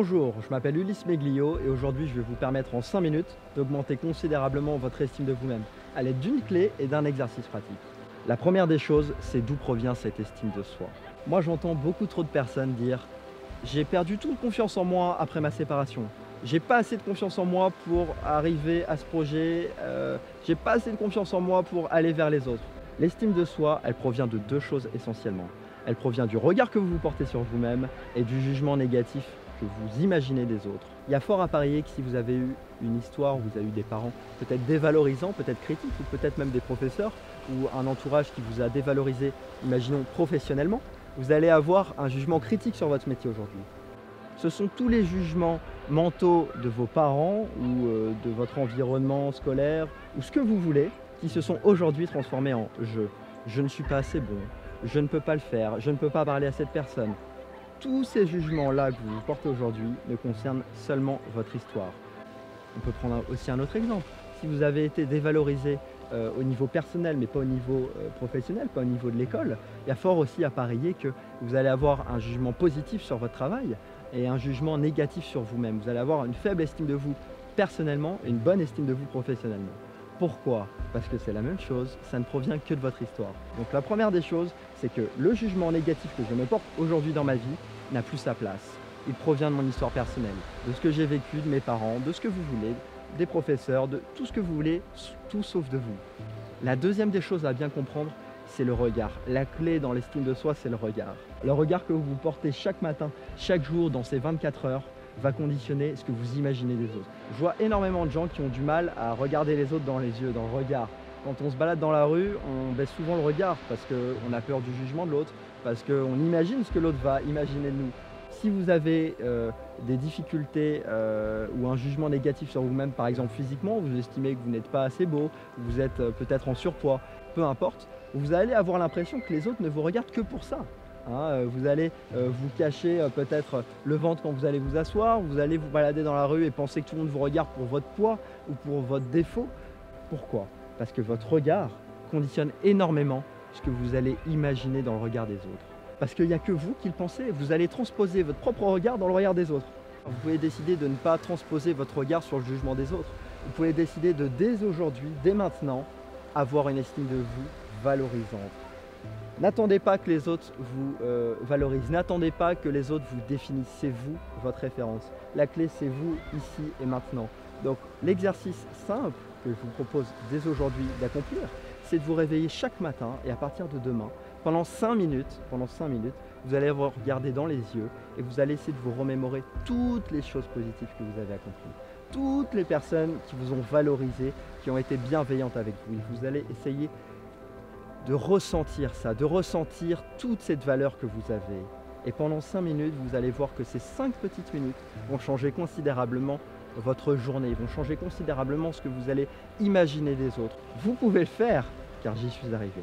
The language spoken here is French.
Bonjour, je m'appelle Ulysse Meglio et aujourd'hui je vais vous permettre en 5 minutes d'augmenter considérablement votre estime de vous-même à l'aide d'une clé et d'un exercice pratique. La première des choses, c'est d'où provient cette estime de soi. Moi j'entends beaucoup trop de personnes dire « j'ai perdu toute confiance en moi après ma séparation ». J'ai pas assez de confiance en moi pour arriver à ce projet, j'ai pas assez de confiance en moi pour aller vers les autres. L'estime de soi, elle provient de deux choses essentiellement. Elle provient du regard que vous portez sur vous-même et du jugement négatif que vous imaginez des autres. Il y a fort à parier que si vous avez eu une histoire où vous avez eu des parents peut-être dévalorisants, peut-être critiques ou peut-être même des professeurs ou un entourage qui vous a dévalorisé, imaginons professionnellement, vous allez avoir un jugement critique sur votre métier aujourd'hui. Ce sont tous les jugements mentaux de vos parents ou de votre environnement scolaire ou ce que vous voulez qui se sont aujourd'hui transformés en « je ne suis pas assez bon »,« je ne peux pas le faire »,« je ne peux pas parler à cette personne ». Tous ces jugements-là que vous portez aujourd'hui ne concernent seulement votre histoire. On peut prendre aussi un autre exemple. Si vous avez été dévalorisé au niveau personnel, mais pas au niveau professionnel, pas au niveau de l'école, il y a fort aussi à parier que vous allez avoir un jugement positif sur votre travail et un jugement négatif sur vous-même. Vous allez avoir une faible estime de vous personnellement et une bonne estime de vous professionnellement. Pourquoi? Parce que c'est la même chose, ça ne provient que de votre histoire. Donc la première des choses, c'est que le jugement négatif que je me porte aujourd'hui dans ma vie n'a plus sa place. Il provient de mon histoire personnelle, de ce que j'ai vécu, de mes parents, de ce que vous voulez, des professeurs, de tout ce que vous voulez, tout sauf de vous. La deuxième des choses à bien comprendre, c'est le regard. La clé dans l'estime de soi, c'est le regard. Le regard que vous portez chaque matin, chaque jour, dans ces 24 heures, va conditionner ce que vous imaginez des autres. Je vois énormément de gens qui ont du mal à regarder les autres dans les yeux, dans le regard. Quand on se balade dans la rue, on baisse souvent le regard parce qu'on a peur du jugement de l'autre, parce qu'on imagine ce que l'autre va imaginer de nous. Si vous avez des difficultés ou un jugement négatif sur vous-même, par exemple physiquement, vous estimez que vous n'êtes pas assez beau, vous êtes peut-être en surpoids, peu importe, vous allez avoir l'impression que les autres ne vous regardent que pour ça. Vous allez vous cacher peut-être le ventre quand vous allez vous asseoir, vous allez vous balader dans la rue et penser que tout le monde vous regarde pour votre poids ou pour votre défaut. Pourquoi? Parce que votre regard conditionne énormément ce que vous allez imaginer dans le regard des autres. Parce qu'il n'y a que vous qui le pensez, vous allez transposer votre propre regard dans le regard des autres. Vous pouvez décider de ne pas transposer votre regard sur le jugement des autres. Vous pouvez décider de dès aujourd'hui, dès maintenant, avoir une estime de vous valorisante. N'attendez pas que les autres vous valorisent, n'attendez pas que les autres vous définissent, c'est vous, votre référence. La clé, c'est vous, ici et maintenant. Donc l'exercice simple que je vous propose dès aujourd'hui d'accomplir, c'est de vous réveiller chaque matin et à partir de demain, pendant 5 minutes, vous allez vous regarder dans les yeux et vous allez essayer de vous remémorer toutes les choses positives que vous avez accomplies. Toutes les personnes qui vous ont valorisé, qui ont été bienveillantes avec vous. Et vous allez essayer de ressentir ça, de ressentir toute cette valeur que vous avez. Et pendant 5 minutes, vous allez voir que ces 5 petites minutes vont changer considérablement votre journée, vont changer considérablement ce que vous allez imaginer des autres. Vous pouvez le faire, car j'y suis arrivé.